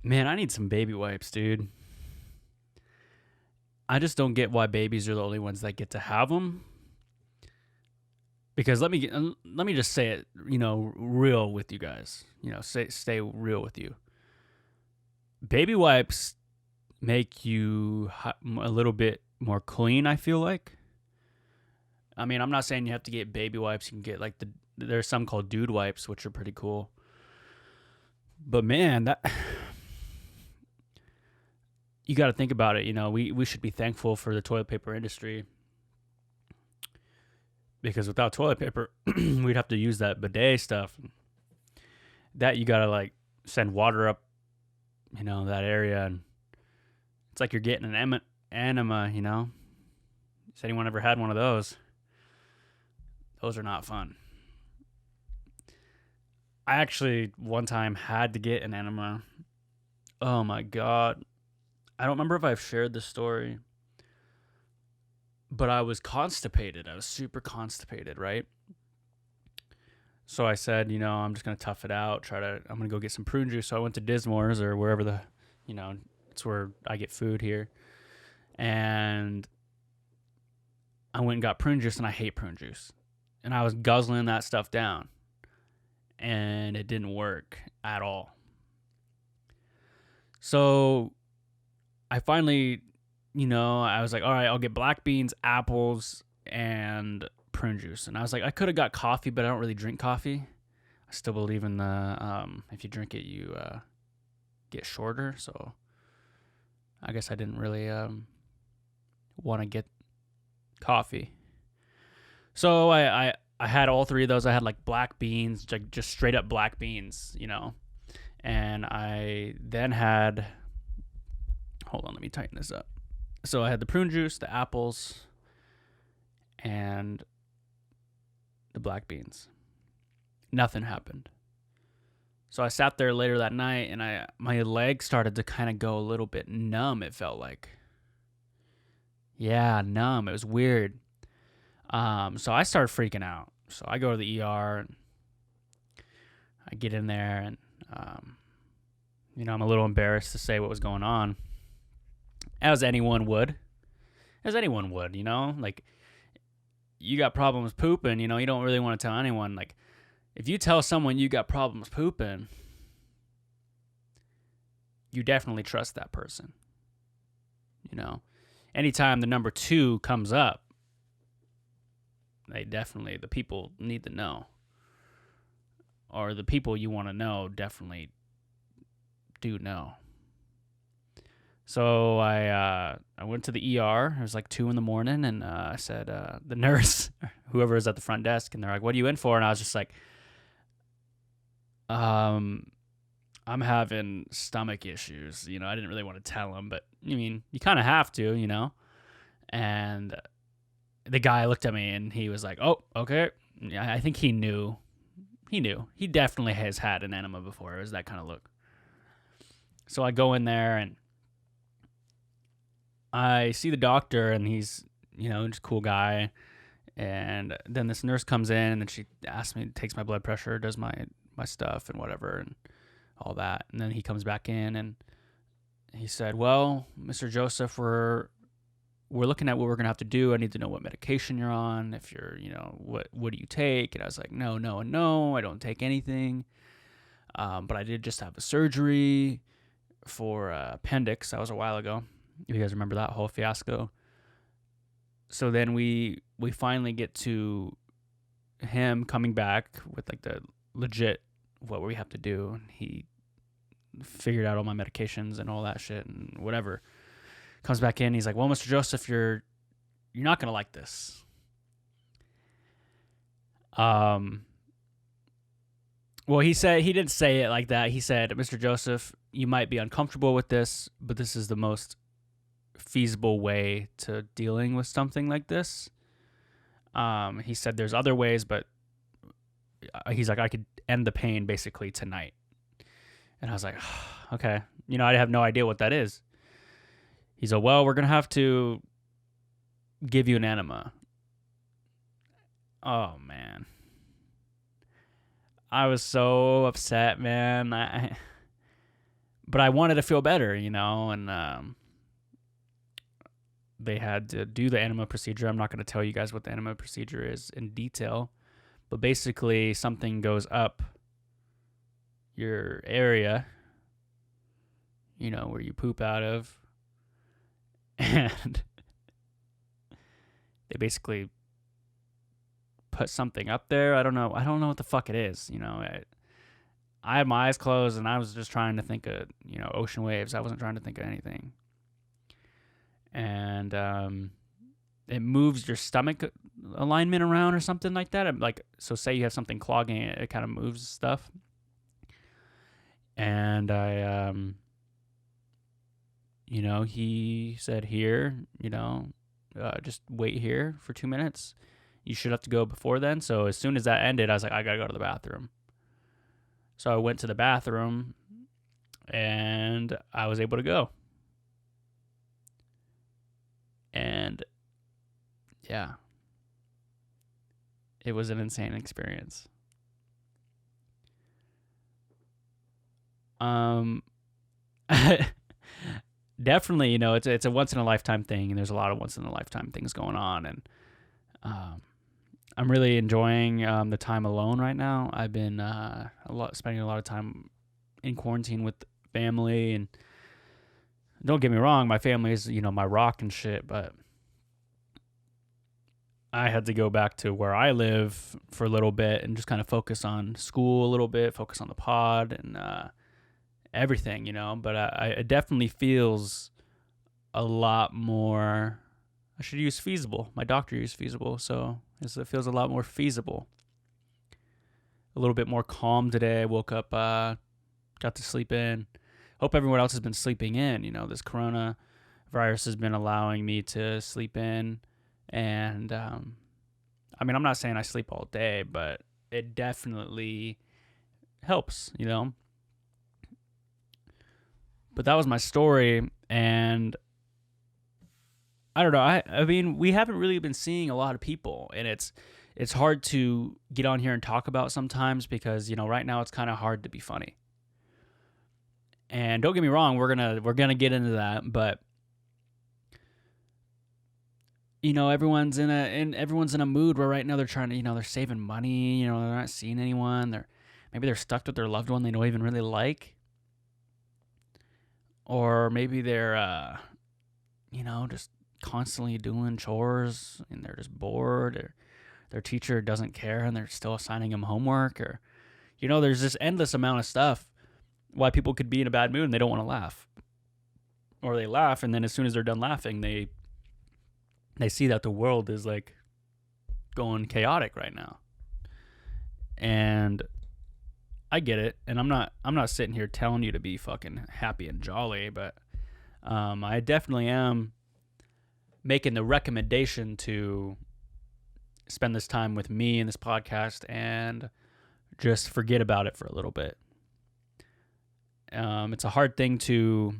Man, I need some baby wipes, dude. I just don't get why babies are the only ones that get to have them. Because let me just say it, real with you guys. Stay real with you. Baby wipes make you a little bit more clean, I feel like. I mean, I'm not saying you have to get baby wipes. You can get like there's some called dude wipes, which are pretty cool. But man, that you got to think about it. We should be thankful for the toilet paper industry because without toilet paper, we'd have to use that bidet stuff. That you got to like send water up, that area, and it's like you're getting an enema. Has anyone ever had one of those? Those are not fun. I actually one time had to get an enema. Oh my god. I don't remember if I've shared this story, but I was constipated. I was super constipated, right? So I said, I'm just going to tough it out. I'm going to go get some prune juice. So I went to Dismore's or wherever it's where I get food here. And I went and got prune juice, and I hate prune juice. And I was guzzling that stuff down, and it didn't work at all. So I finally, I was like, all right, I'll get black beans, apples, and prune juice. And I was like, I could have got coffee, but I don't really drink coffee. I still believe in the, if you drink it, you get shorter. So I guess I didn't really want to get coffee. So I had all three of those. I had like black beans, like just straight up black beans, And I then had, hold on, let me tighten this up. So I had the prune juice, the apples, and the black beans. Nothing happened. So I sat there later that night, and my legs started to kind of go a little bit numb, it felt like. Yeah, numb. It was weird. So I started freaking out. So I go to the ER, and I get in there, and I'm a little embarrassed to say what was going on, as anyone would. Like, you got problems pooping, you don't really want to tell anyone. Like, if you tell someone you got problems pooping, you definitely trust that person. Anytime the number 2 comes up, the people need to know. Or the people you want to know definitely do know. So I went to the ER. It was like 2 a.m, and I said, the nurse, whoever was at the front desk, and they're like, "What are you in for?" And I was just like, I'm having stomach issues. I didn't really want to tell them, but you kind of have to, And the guy looked at me, and he was like, "Oh, okay." Yeah, I think he knew. He definitely has had an enema before. It was that kind of look. So I go in there, and I see the doctor, and he's, just a cool guy. And then this nurse comes in, and then she asks me, takes my blood pressure, does my stuff and whatever and all that. And then he comes back in, and he said, "Well, Mr. Joseph, we're looking at what we're going to have to do. I need to know what medication you're on. If you're, what do you take?" And I was like, no, I don't take anything. But I did just have a surgery for appendix. That was a while ago. If you guys remember that whole fiasco. So then we finally get to him coming back with like the legit what we have to do. And he figured out all my medications and all that shit and whatever. Comes back in. He's like, "Well, Mr. Joseph, you're not gonna like this." Well, he didn't say it like that. He said, "Mr. Joseph, you might be uncomfortable with this, but this is the most feasible way to dealing with something like this." He said there's other ways, but he's like, I could end the pain basically tonight. And I was like, okay. I have no idea what that is. He's like, "Well, we're going to have to give you an enema." Oh, man. I was so upset, man. But I wanted to feel better, and they had to do the enema procedure. I'm not going to tell you guys what the enema procedure is in detail, but basically something goes up your area, where you poop out of, and they basically put something up there. I don't know what the fuck it is. I had my eyes closed and I was just trying to think of, ocean waves. I wasn't trying to think of anything. And it moves your stomach alignment around or something like that. So say you have something clogging it, it kind of moves stuff. And I, he said, here, just wait here for 2 minutes. You should have to go before then. So as soon as that ended, I was like, I got to go to the bathroom. So I went to the bathroom and I was able to go. And yeah, it was an insane experience. Definitely, it's a once in a lifetime thing, and there's a lot of once in a lifetime things going on, and I'm really enjoying the time alone right now. I've been spending a lot of time in quarantine with family, and don't get me wrong, my family is my rock and shit, but I had to go back to where I live for a little bit and just kind of focus on school a little bit, focus on the pod and everything, but it definitely feels a lot more. I should use feasible. My doctor used feasible, so it feels a lot more feasible. A little bit more calm today. I woke up, got to sleep in. Hope everyone else has been sleeping in. This coronavirus has been allowing me to sleep in. And, I'm not saying I sleep all day, but it definitely helps, But that was my story, and I don't know. We haven't really been seeing a lot of people, and it's hard to get on here and talk about sometimes because, right now it's kind of hard to be funny. And don't get me wrong, we're gonna get into that, but everyone's in a mood where right now they're trying to, they're saving money, they're not seeing anyone, maybe they're stuck with their loved one they don't even really like. Or maybe they're just constantly doing chores and they're just bored, or their teacher doesn't care and they're still assigning them homework, or there's this endless amount of stuff why people could be in a bad mood and they don't want to laugh. Or they laugh and then as soon as they're done laughing, they see that the world is like going chaotic right now. And I get it, and I'm not sitting here telling you to be fucking happy and jolly, but I definitely am making the recommendation to spend this time with me in this podcast and just forget about it for a little bit. It's a hard thing to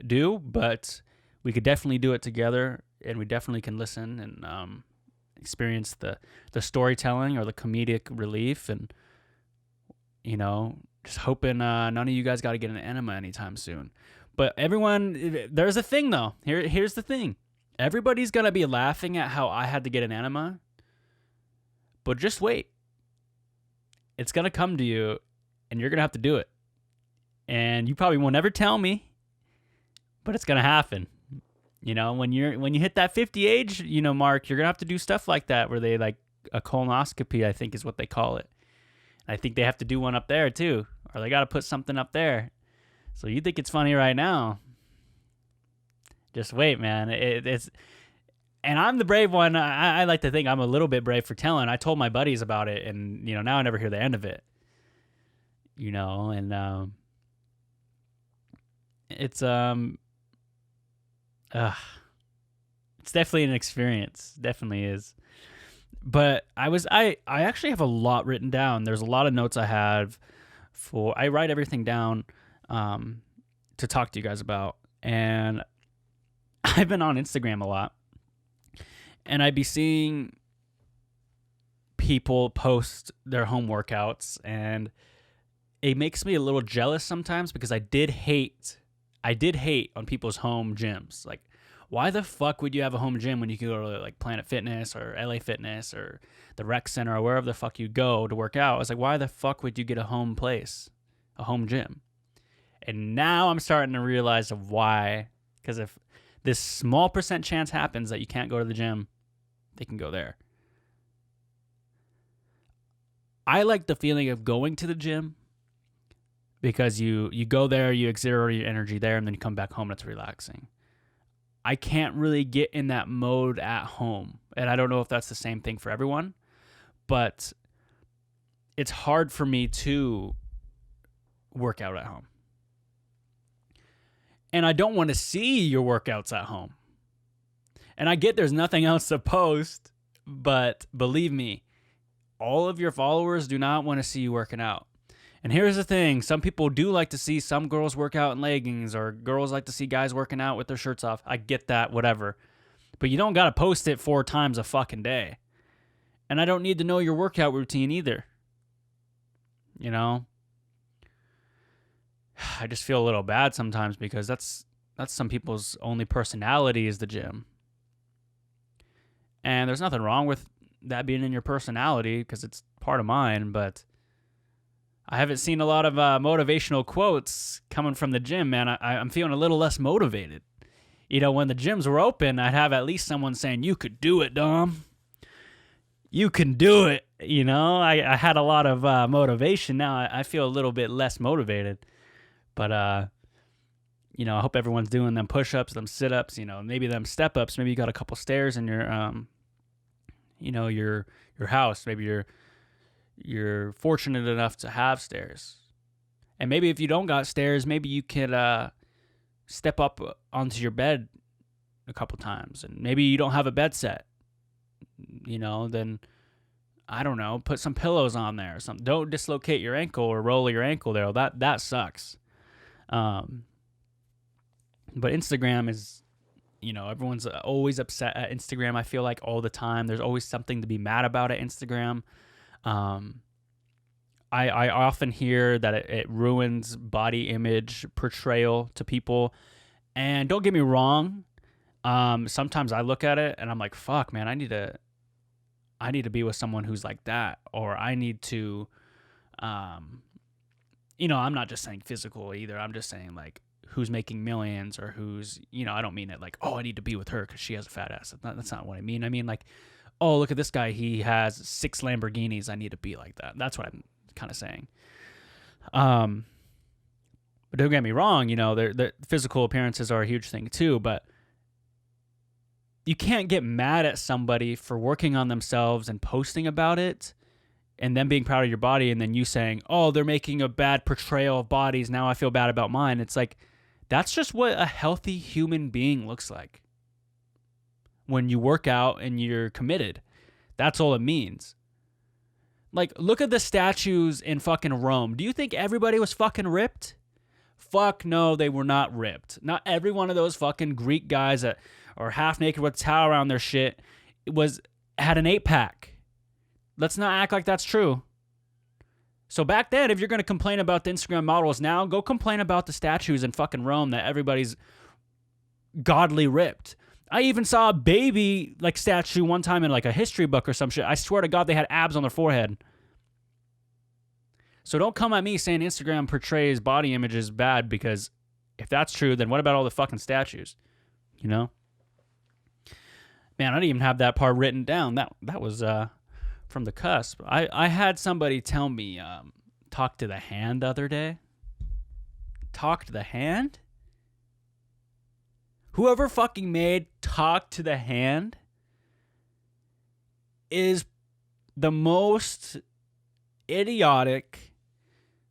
do, but we could definitely do it together, and we definitely can listen and experience the storytelling or the comedic relief, and just hoping none of you guys got to get an enema anytime soon. But everyone, there's a thing though. Here's the thing. Everybody's going to be laughing at how I had to get an enema. But just wait. It's going to come to you and you're going to have to do it. And you probably won't ever tell me, but it's going to happen. When you hit that 50 age, mark, you're going to have to do stuff like that where they like a colonoscopy, I think is what they call it. I think they have to do one up there too, or they got to put something up there. So you think it's funny right now? Just wait, man. It's, and I'm the brave one. I like to think I'm a little bit brave for telling. I told my buddies about it, and now I never hear the end of it. And it's definitely an experience. Definitely is. But I actually have a lot written down. There's a lot of notes I have I write everything down to talk to you guys about. And I've been on Instagram a lot. And I'd be seeing people post their home workouts. And it makes me a little jealous sometimes because I did hate on people's home gyms. Like, why the fuck would you have a home gym when you could go to like Planet Fitness or LA Fitness or the Rec Center or wherever the fuck you go to work out? I was like, why the fuck would you get a home place, a home gym? And now I'm starting to realize of why. Because if this small percent chance happens that you can't go to the gym, they can go there. I like the feeling of going to the gym because you go there, you exert your energy there, and then you come back home and it's relaxing. I can't really get in that mode at home. And I don't know if that's the same thing for everyone, but it's hard for me to work out at home. And I don't want to see your workouts at home. And I get there's nothing else to post, but believe me, all of your followers do not want to see you working out. And here's the thing. Some people do like to see some girls work out in leggings, or girls like to see guys working out with their shirts off. I get that, whatever. But you don't got to post it 4 times a fucking day. And I don't need to know your workout routine either. You know? I just feel a little bad sometimes because that's some people's only personality is the gym. And there's nothing wrong with that being in your personality because it's part of mine, but I haven't seen a lot of motivational quotes coming from the gym, man. I'm feeling a little less motivated. You know, when the gyms were open, I'd have at least someone saying, "You could do it, Dom. You can do it." You know, I had a lot of motivation. Now I feel a little bit less motivated. But, you know, I hope everyone's doing them push-ups, them sit-ups, you know, maybe them step-ups. Maybe you got a couple stairs in your, you know, your house. Maybe you're fortunate enough to have stairs. And maybe if you don't got stairs, maybe you could step up onto your bed a couple times. And maybe you don't have a bed set, you know, then, I don't know, put some pillows on there or something. Don't dislocate your ankle or roll your ankle there. That sucks. But Instagram is, you know, everyone's always upset at Instagram. I feel like all the time. There's always something to be mad about at Instagram. I often hear that it ruins body image portrayal to people. And don't get me wrong. Sometimes I look at it and I'm like, fuck, man, I need to be with someone who's like that. Or I need to, you know, I'm not just saying physical either. I'm just saying like who's making millions or who's, you know, I don't mean it like, oh, I need to be with her because she has a fat ass. That's not what I mean. I mean like, oh, look at this guy. He has 6 Lamborghinis. I need to be like that. That's what I'm kind of saying. But don't get me wrong. You know, the physical appearances are a huge thing too, but you can't get mad at somebody for working on themselves and posting about it and then being proud of your body and then you saying, oh, they're making a bad portrayal of bodies. Now I feel bad about mine. It's like, that's just what a healthy human being looks like. When you work out and you're committed. That's all it means. Like, look at the statues in fucking Rome. Do you think everybody was fucking ripped? Fuck no, they were not ripped. Not every one of those fucking Greek guys that are half naked with a towel around their shit had an 8-pack. Let's not act like that's true. So back then, if you're going to complain about the Instagram models now, go complain about the statues in fucking Rome that everybody's godly ripped. I even saw a baby like statue one time in like a history book or some shit. I swear to God, they had abs on their forehead. So don't come at me saying Instagram portrays body images bad, because if that's true, then what about all the fucking statues? You know? Man, I didn't even have that part written down. That was from the cusp. I had somebody tell me, talk to the hand the other day. Talk to the hand? Whoever fucking made talk to the hand is the most idiotic,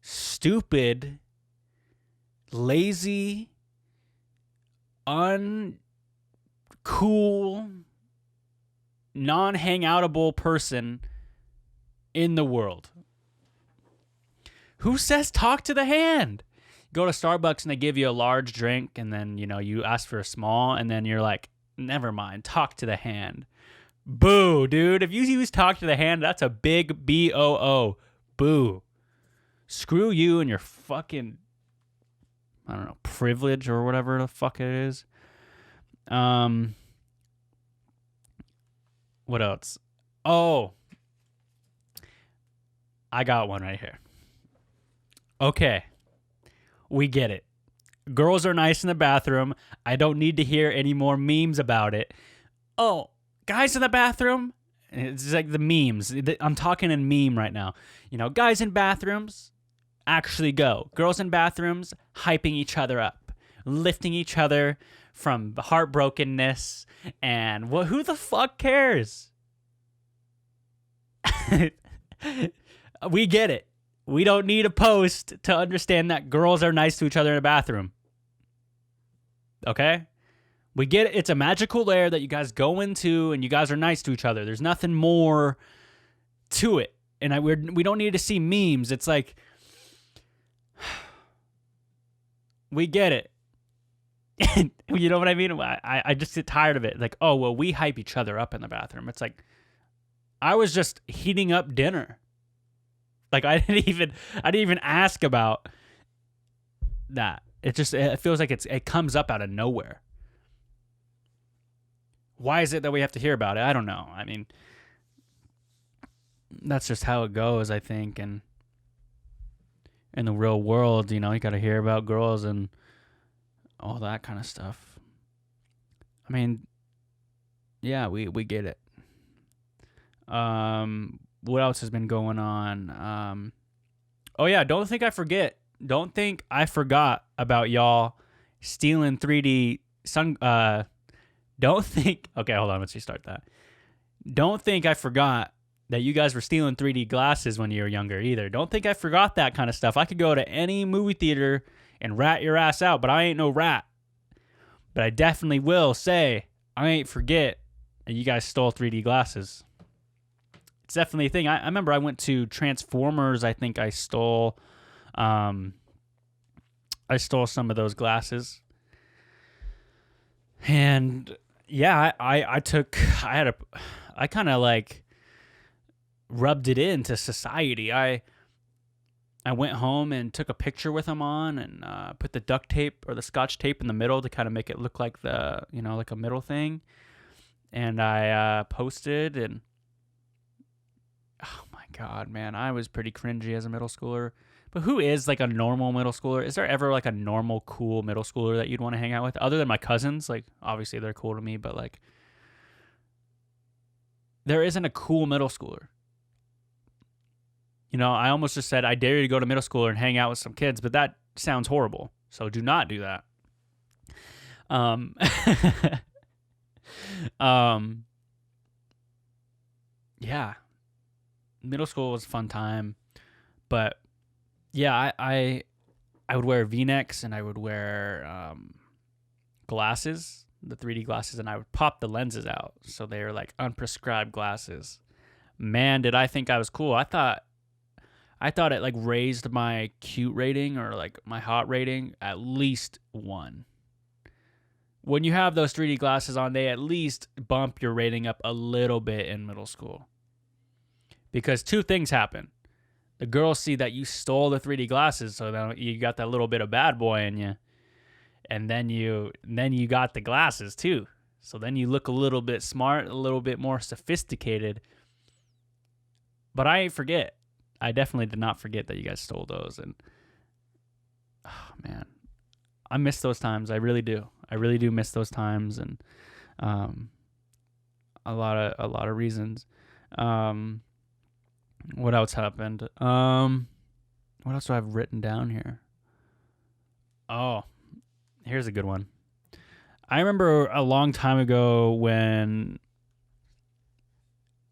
stupid, lazy, uncool, non-hangoutable person in the world. Who says talk to the hand? Go to Starbucks and they give you a large drink, and then, you know, you ask for a small, and then you're like, never mind, talk to the hand. Boo, dude. If you use talk to the hand, that's a big B-O-O. Boo. Screw you and your fucking, I don't know, privilege or whatever the fuck it is. What else? Oh, I got one right here. Okay, we get it. Girls are nice in the bathroom. I don't need to hear any more memes about it. Oh, guys in the bathroom? It's like the memes. I'm talking in meme right now. You know, guys in bathrooms, actually go. Girls in bathrooms, hyping each other up, lifting each other from heartbrokenness. And who the fuck cares? We get it. We don't need a post to understand that girls are nice to each other in a bathroom. Okay? We get it. It's a magical lair that you guys go into and you guys are nice to each other. There's nothing more to it. And we don't need to see memes. It's like, we get it. You know what I mean? I just get tired of it. Like, oh, well, we hype each other up in the bathroom. It's like, I was just heating up dinner. Like, I didn't even ask about that. It feels like it comes up out of nowhere. Why is it that we have to hear about it? I don't know. I mean, that's just how it goes, I think. And in the real world, you know, you got to hear about girls and all that kind of stuff. I mean, yeah, we get it. What else has been going on? Oh yeah, don't think I forget. Don't think I forgot about y'all stealing 3D sun. Don't think. Okay, hold on. Let's restart that. Don't think I forgot that you guys were stealing 3D glasses when you were younger either. Don't think I forgot that kind of stuff. I could go to any movie theater and rat your ass out, but I ain't no rat. But I definitely will say I ain't forget that you guys stole 3D glasses. It's definitely a thing. I remember I went to Transformers. I think I stole some of those glasses. And yeah, I kind of like rubbed it into society. I went home and took a picture with them on and put the duct tape or the scotch tape in the middle to kind of make it look like like a middle thing. And I posted, and oh my God, man, I was pretty cringy as a middle schooler. But who is like a normal middle schooler? Is there ever like a normal, cool middle schooler that you'd want to hang out with? Other than my cousins, like obviously they're cool to me, but like there isn't a cool middle schooler. You know, I almost just said I dare you to go to middle school and hang out with some kids, but that sounds horrible. So do not do that. Yeah. Middle school was a fun time, but yeah, I would wear V-necks and I would wear glasses, the 3D glasses, and I would pop the lenses out. So they were like unprescribed glasses. Man, did I think I was cool. I thought it like raised my cute rating or like my hot rating at least 1. When you have those 3D glasses on, they at least bump your rating up a little bit in middle school. Because 2 things happen. The girls see that you stole the 3D glasses, so then you got that little bit of bad boy in you. And then you got the glasses too. So then you look a little bit smart, a little bit more sophisticated. But I ain't forget. I definitely did not forget that you guys stole those. And oh man, I miss those times. I really do. I really do miss those times, and a lot of reasons. What else happened? What else do I have written down here? Oh, here's a good one. I remember a long time ago when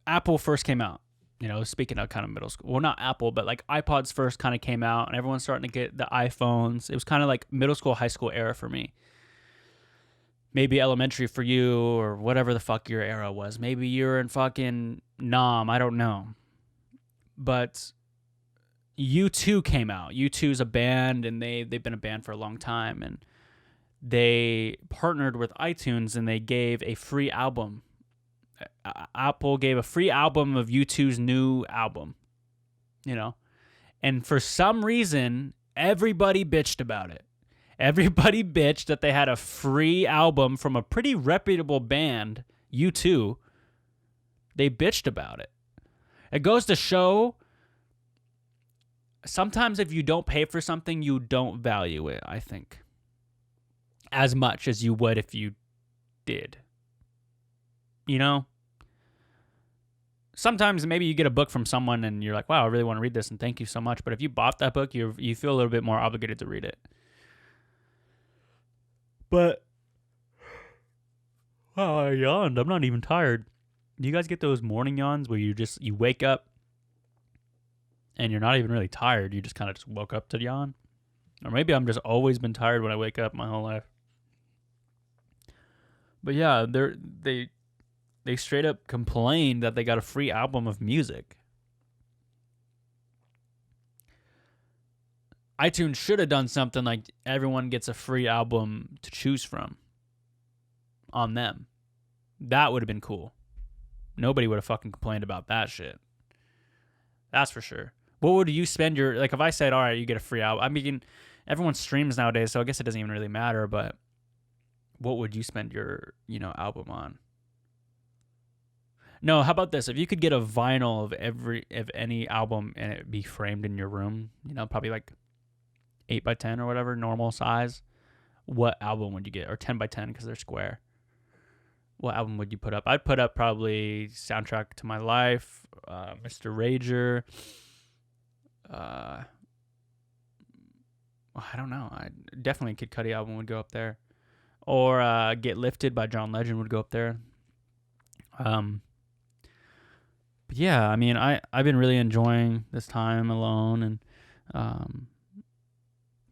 Apple first came out. You know, speaking of kind of middle school. Well, not Apple, but like iPods first kind of came out and everyone's starting to get the iPhones. It was kind of like middle school, high school era for me. Maybe elementary for you or whatever the fuck your era was. Maybe you're in fucking Nam. I don't know. But U2 came out. U2's a band, and they've been a band for a long time. And they partnered with iTunes, and they gave a free album. Apple gave a free album of U2's new album, you know, And for some reason, everybody bitched about it. Everybody bitched that they had a free album from a pretty reputable band, U2. They bitched about it. It goes to show, sometimes if you don't pay for something, you don't value it, I think, as much as you would if you did. You know? Sometimes maybe you get a book from someone and you're like, wow, I really want to read this and thank you so much. But if you bought that book, you feel a little bit more obligated to read it. But, wow, I yawned. I'm not even tired. Do you guys get those morning yawns where you wake up and you're not even really tired? You just kind of just woke up to yawn? Or maybe I'm just always been tired when I wake up my whole life. But yeah, they straight up complained that they got a free album of music. iTunes should have done something like everyone gets a free album to choose from on them. That would have been cool. Nobody would have fucking complained about that shit. That's for sure. What would you spend your... Like, if I said, all right, you get a free album... I mean, everyone streams nowadays, so I guess it doesn't even really matter, but what would you spend your, album on? No, how about this? If you could get a vinyl of any album and it be framed in your room, probably like 8x10 or whatever, normal size, what album would you get? Or 10x10 because they're square. What album would you put up? I'd put up probably Soundtrack to My Life, Mr. Rager. I don't know. Definitely Kid Cudi album would go up there. Or Get Lifted by John Legend would go up there. But yeah, I mean, I've been really enjoying this time alone, and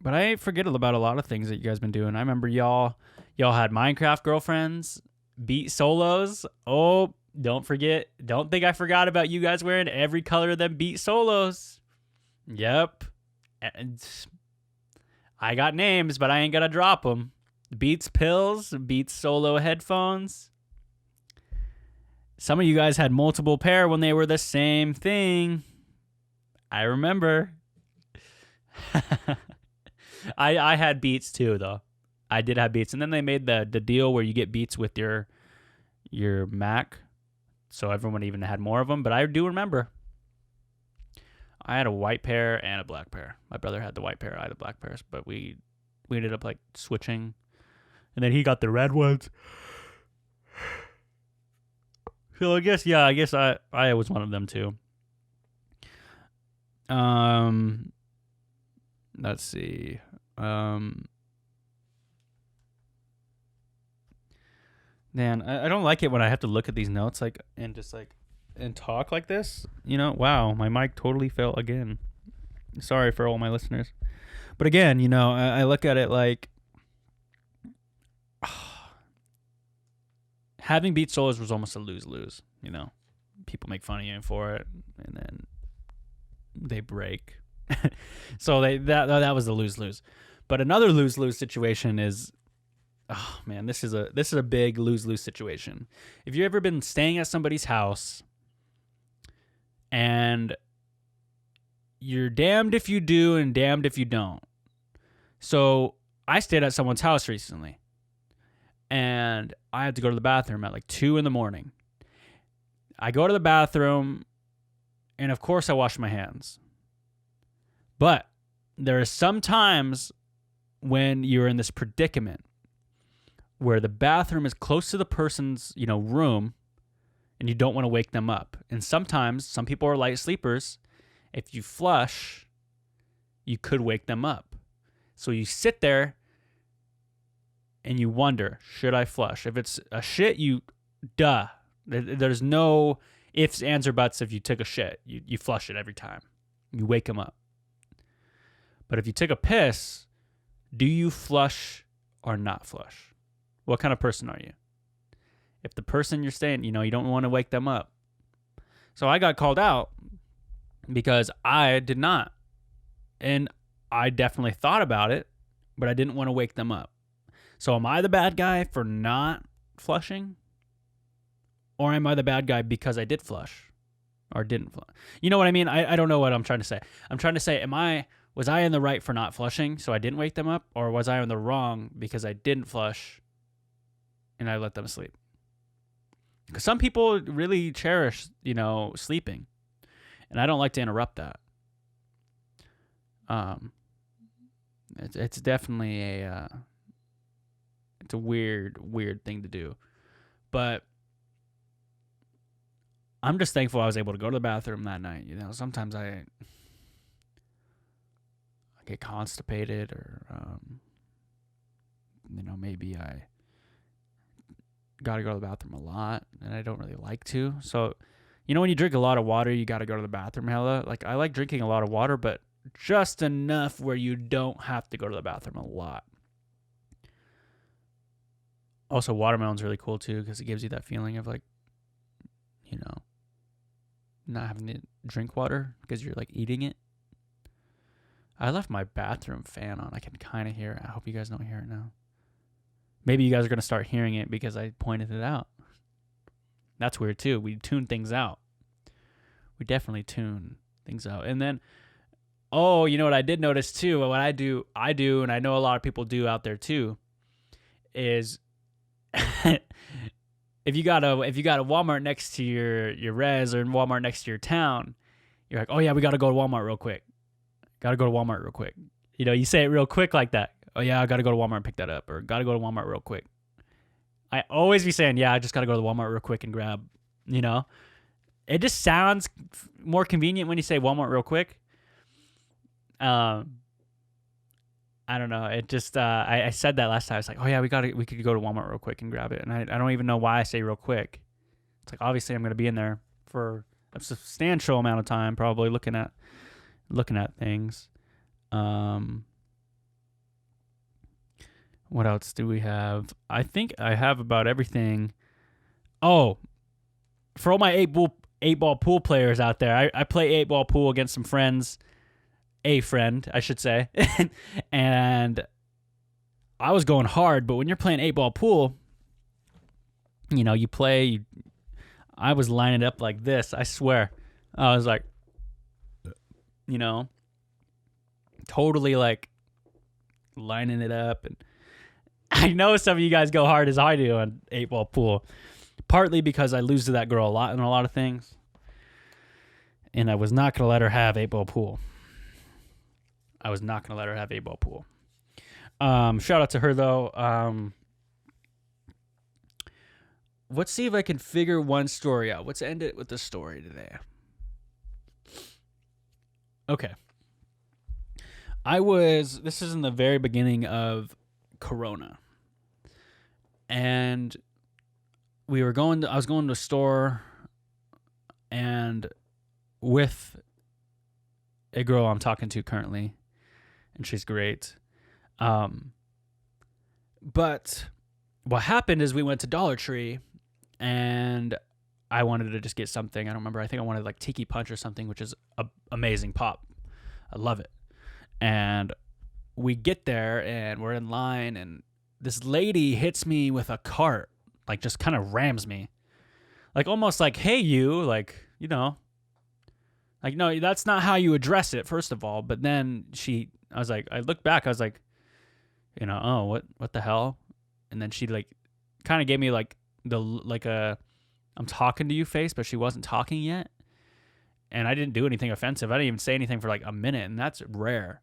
but I forget about a lot of things that you guys been doing. I remember y'all had Minecraft girlfriends, beat solos. Oh, don't think I forgot about you guys wearing every color of them beat solos. Yep. And I got names, but I ain't gonna drop them. Beats pills, Beats solo headphones. Some of you guys had multiple pair when they were the same thing. I remember. I had Beats too, though. I did have Beats, and then they made the deal where you get Beats with your Mac, so everyone even had more of them. But I do remember. I had a white pair and a black pair. My brother had the white pair, I had the black pairs, but we ended up like switching, and then he got the red ones. So I guess I was one of them too. Let's see. Man, I don't like it when I have to look at these notes and talk like this. Wow, my mic totally fell again. Sorry for all my listeners. But again, I look at it like having beat solos was almost a lose-lose. People make fun of you for it, and then they break. So that was the lose-lose. But another lose-lose situation is, oh man, this is a big lose-lose situation. If you've ever been staying at somebody's house and you're damned if you do and damned if you don't. So I stayed at someone's house recently, and I had to go to the bathroom at like 2 a.m. I go to the bathroom, and of course I wash my hands. But there are some times when you're in this predicament where the bathroom is close to the person's, room, and you don't want to wake them up. And sometimes, some people are light sleepers. If you flush, you could wake them up. So you sit there and you wonder, should I flush? If it's a shit, there's no ifs, ands, or buts. If you took a shit, you flush it every time. You wake them up. But if you take a piss, do you flush or not flush? What kind of person are you? If the person you're staying, you don't want to wake them up. So I got called out because I did not. And I definitely thought about it, but I didn't want to wake them up. So am I the bad guy for not flushing? Or am I the bad guy because I did flush? or didn't flush. You know what I mean? I don't know what I'm trying to say. I'm trying to say, was I in the right for not flushing, so I didn't wake them up, or was I in the wrong because I didn't flush and I let them sleep? Because some people really cherish, sleeping, and I don't like to interrupt that. It's definitely it's a weird thing to do, but I'm just thankful I was able to go to the bathroom that night. Sometimes I get constipated, or maybe I got to go to the bathroom a lot, and I don't really like to. So, when you drink a lot of water, you got to go to the bathroom hella. Like, I like drinking a lot of water, but just enough where you don't have to go to the bathroom a lot. Also, watermelon's really cool too, because it gives you that feeling of like, not having to drink water because you're like eating it. I left my bathroom fan on. I can kind of hear it. I hope you guys don't hear it now. Maybe you guys are going to start hearing it because I pointed it out. That's weird too. We tune things out. We definitely tune things out. And then, you know what I did notice too? What I do, and I know a lot of people do out there too, is if you got a Walmart next to your res, or Walmart next to your town, you're like, oh yeah, we got to go to Walmart real quick. You say it real quick like that. Oh yeah, I got to go to Walmart and pick that up, or got to go to Walmart real quick. I always be saying, yeah, I just got to go to the Walmart real quick and grab, It just sounds more convenient when you say Walmart real quick. I don't know. It just I said that last time. I was like, oh yeah, we could go to Walmart real quick and grab it. And I don't even know why I say real quick. It's like, obviously I'm going to be in there for a substantial amount of time, probably looking at things. What else do we have? I think I have about everything. Oh, for all my eight ball pool players out there, I play 8-ball pool against some friends. A friend, I should say. And I was going hard, but when you're playing 8-ball pool, you play. I was lining up like this. I swear, I was like, totally like lining it up. And I know some of you guys go hard as I do on 8-ball pool, partly because I lose to that girl a lot in a lot of things, and I was not going to let her have 8-ball pool. Shout out to her though. Let's see if I can figure one story out. Let's end it with the story today. Okay. This is in the very beginning of Corona. And I was going to a store, and with a girl I'm talking to currently, and she's great. But what happened is we went to Dollar Tree, and I wanted to just get something. I don't remember. I think I wanted like Tiki Punch or something, which is an amazing pop. I love it. And we get there, and we're in line, and this lady hits me with a cart, like just kind of rams me. Like almost like, hey, you, like, like, no, that's not how you address it, first of all. But then I looked back, I was like, oh, what the hell? And then she like kind of gave me like I'm talking to you face, but she wasn't talking yet. And I didn't do anything offensive. I didn't even say anything for like a minute, and that's rare.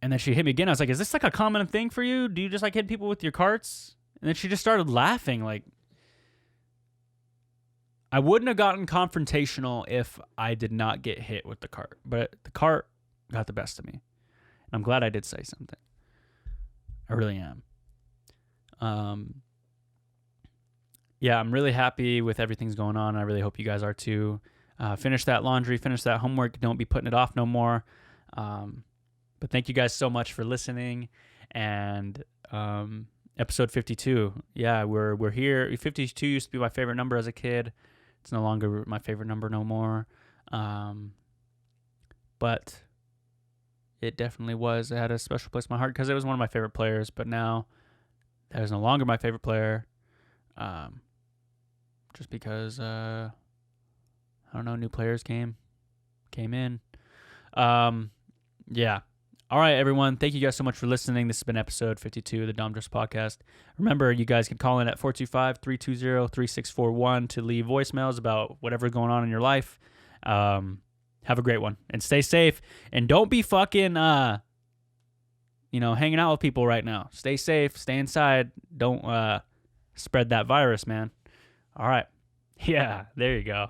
And then she hit me again. I was like, is this like a common thing for you? Do you just like hit people with your carts? And then she just started laughing. Like, I wouldn't have gotten confrontational if I did not get hit with the cart, but the cart got the best of me. And I'm glad I did say something. I really am. Yeah, I'm really happy with everything's going on. I really hope you guys are too. Finish that laundry, finish that homework. Don't be putting it off no more. But thank you guys so much for listening. And episode 52. Yeah, we're here. 52 used to be my favorite number as a kid. It's no longer my favorite number no more. But it definitely was. It had a special place in my heart because it was one of my favorite players. But now that is no longer my favorite player. Just because I don't know, new players came in. Yeah. All right, everyone. Thank you guys so much for listening. This has been episode 52 of the Dom Joseph Podcast. Remember, you guys can call in at 425-320-3641 to leave voicemails about whatever's going on in your life. Have a great one. And stay safe. And don't be fucking, hanging out with people right now. Stay safe. Stay inside. Don't spread that virus, man. All right. Yeah, there you go.